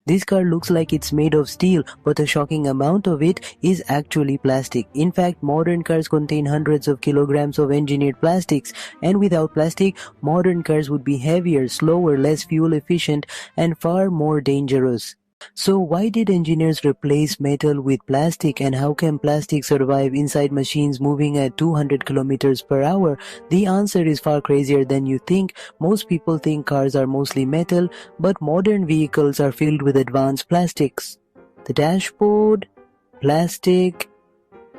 This car looks like it's made of steel, but a shocking amount of it is actually plastic. In fact, modern cars contain hundreds of kilograms of engineered plastics, and without plastic, modern cars would be heavier, slower, less fuel efficient, and far more dangerous. So why did engineers replace metal with plastic, and how can plastic survive inside machines moving at 200 kilometers per hour? The answer is far crazier than you think. Most people think cars are mostly metal, but modern vehicles are filled with advanced plastics. The dashboard, plastic,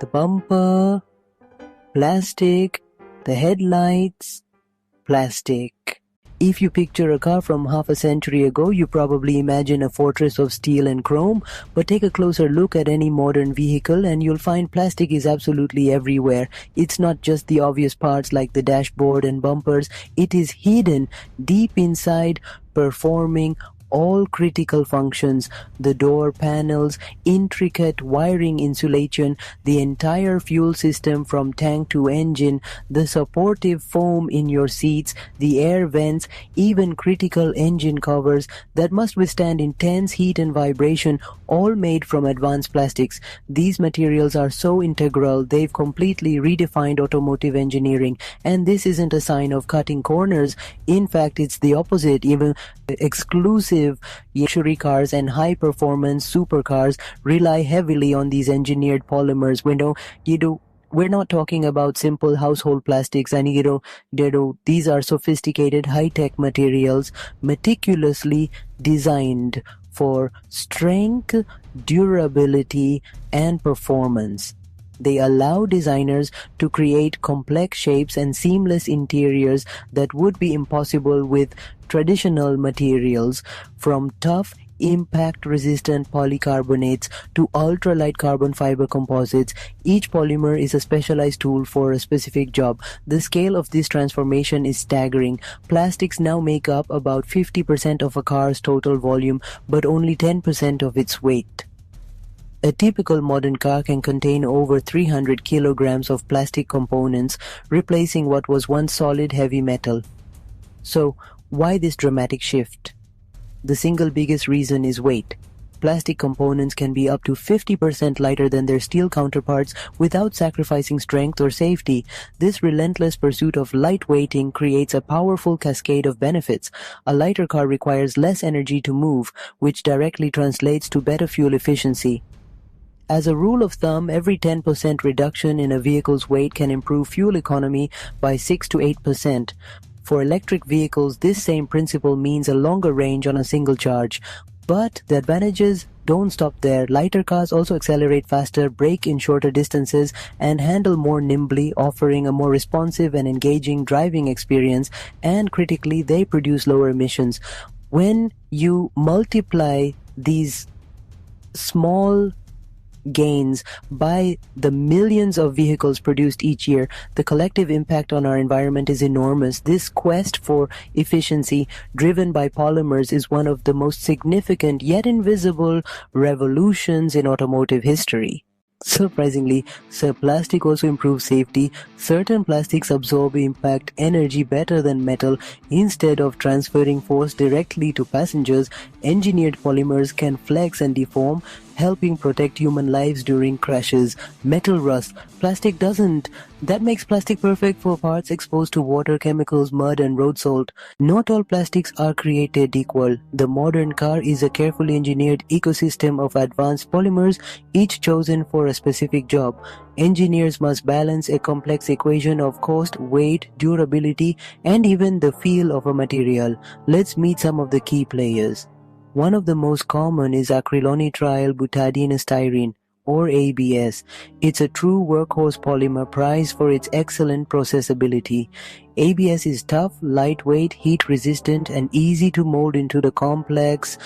the bumper, plastic, the headlights, plastic. If you picture a car from half a century ago, you probably imagine a fortress of steel and chrome, but take a closer look at any modern vehicle and you'll find plastic is absolutely everywhere. It's not just the obvious parts like the dashboard and bumpers, it is hidden deep inside, performing all critical functions: the door panels, intricate wiring insulation, the entire fuel system from tank to engine, the supportive foam in your seats, the air vents, even critical engine covers that must withstand intense heat and vibration, all made from advanced plastics. These materials are so integral, they've completely redefined automotive engineering, and this isn't a sign of cutting corners. In fact, it's the opposite. Even exclusive luxury cars and high-performance supercars rely heavily on these engineered polymers. We're not talking about simple household plastics, and these are sophisticated high-tech materials meticulously designed for strength, durability, and performance. They allow designers to create complex shapes and seamless interiors that would be impossible with traditional materials, from tough, impact-resistant polycarbonates to ultralight carbon fiber composites. Each polymer is a specialized tool for a specific job. The scale of this transformation is staggering. Plastics now make up about 50% of a car's total volume, but only 10% of its weight. A typical modern car can contain over 300 kilograms of plastic components, replacing what was once solid heavy metal. So, why this dramatic shift? The single biggest reason is weight. Plastic components can be up to 50% lighter than their steel counterparts without sacrificing strength or safety. This relentless pursuit of lightweighting creates a powerful cascade of benefits. A lighter car requires less energy to move, which directly translates to better fuel efficiency. As a rule of thumb, every 10% reduction in a vehicle's weight can improve fuel economy by 6 to 8%. For electric vehicles, this same principle means a longer range on a single charge. But the advantages don't stop there. Lighter cars also accelerate faster, brake in shorter distances, and handle more nimbly, offering a more responsive and engaging driving experience, and critically, they produce lower emissions. When you multiply these small gains by the millions of vehicles produced each year, the collective impact on our environment is enormous. This quest for efficiency driven by polymers is one of the most significant yet invisible revolutions in automotive history. Surprisingly, plastic also improves safety. Certain plastics absorb impact energy better than metal. Instead of transferring force directly to passengers, engineered polymers can flex and deform, helping protect human lives during crashes. Metal rust. Plastic doesn't. That makes plastic perfect for parts exposed to water, chemicals, mud, and road salt. Not all plastics are created equal. The modern car is a carefully engineered ecosystem of advanced polymers, each chosen for a specific job. Engineers must balance a complex equation of cost, weight, durability, and even the feel of a material. Let's meet some of the key players. One of the most common is acrylonitrile butadiene styrene, or ABS. It's a true workhorse polymer prized for its excellent processability. ABS is tough, lightweight, heat-resistant, and easy to mold into the complex,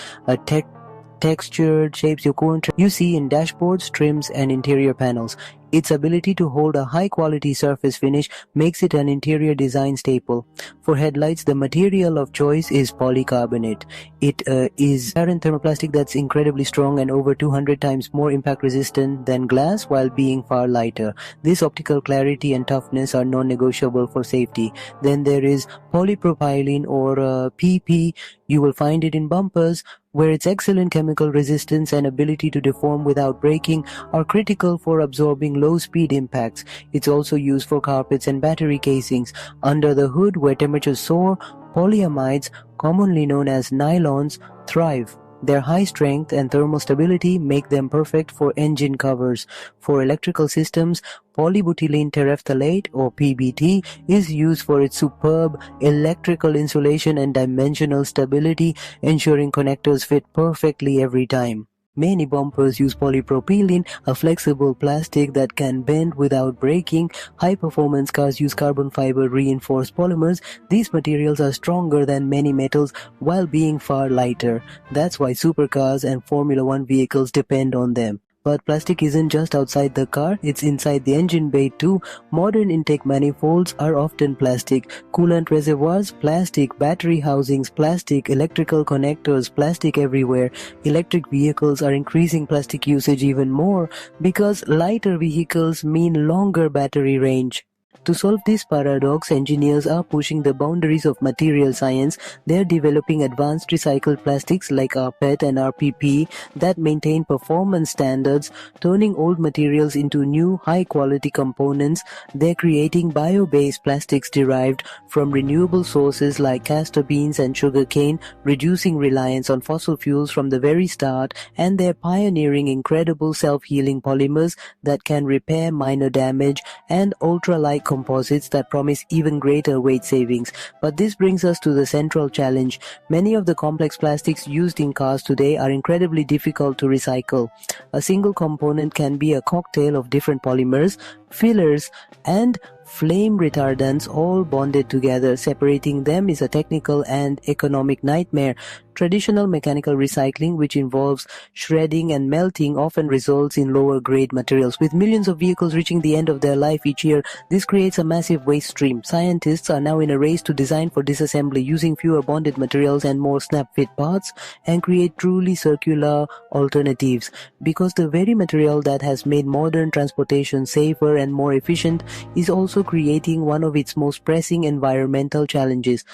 textured shapes you see in dashboards, trims, and interior panels. Its ability to hold a high-quality surface finish makes it an interior design staple. For headlights, the material of choice is polycarbonate. It is a thermoplastic that's incredibly strong and over 200 times more impact-resistant than glass while being far lighter. This optical clarity and toughness are non-negotiable for safety. Then there is polypropylene, or PP. You will find it in bumpers, where its excellent chemical resistance and ability to deform without breaking are critical for absorbing low-speed impacts. It's also used for carpets and battery casings. Under the hood, where temperatures soar, polyamides, commonly known as nylons, thrive. Their high strength and thermal stability make them perfect for engine covers. For electrical systems, polybutylene terephthalate or PBT is used for its superb electrical insulation and dimensional stability, ensuring connectors fit perfectly every time. Many bumpers use polypropylene, a flexible plastic that can bend without breaking. High-performance cars use carbon fiber reinforced polymers. These materials are stronger than many metals while being far lighter. That's why supercars and Formula One vehicles depend on them. But plastic isn't just outside the car, it's inside the engine bay too. Modern intake manifolds are often plastic. Coolant reservoirs, plastic. Battery housings, plastic. Electrical connectors, plastic everywhere. Electric vehicles are increasing plastic usage even more because lighter vehicles mean longer battery range. To solve this paradox, engineers are pushing the boundaries of material science. They are developing advanced recycled plastics like rPET and RPP that maintain performance standards, turning old materials into new high-quality components. They're creating bio-based plastics derived from renewable sources like castor beans and sugarcane, reducing reliance on fossil fuels from the very start, and they're pioneering incredible self-healing polymers that can repair minor damage and ultra-light composites that promise even greater weight savings. But this brings us to the central challenge. Many of the complex plastics used in cars today are incredibly difficult to recycle. A single component can be a cocktail of different polymers, fillers, and flame retardants all bonded together. Separating them is a technical and economic nightmare. Traditional mechanical recycling, which involves shredding and melting, often results in lower grade materials. With millions of vehicles reaching the end of their life each year, this creates a massive waste stream. Scientists are now in a race to design for disassembly using fewer bonded materials and more snap-fit parts and create truly circular alternatives. Because the very material that has made modern transportation safer and more efficient is also creating one of its most pressing environmental challenges.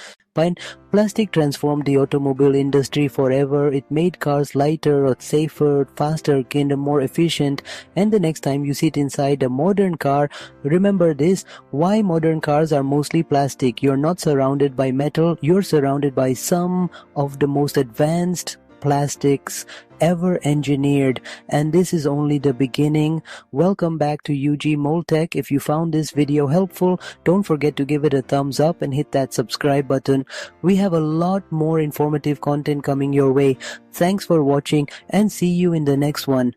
Plastic transformed the automobile industry forever. It made cars lighter, safer, faster, and more efficient. And the next time you sit inside a modern car, remember this: why modern cars are mostly plastic. You're not surrounded by metal, you're surrounded by some of the most advanced plastics ever engineered, and this is only the beginning. Welcome back to UG Moltech. If you found this video helpful, don't forget to give it a thumbs up and hit that subscribe button. We have a lot more informative content coming your way. Thanks for watching and see you in the next one.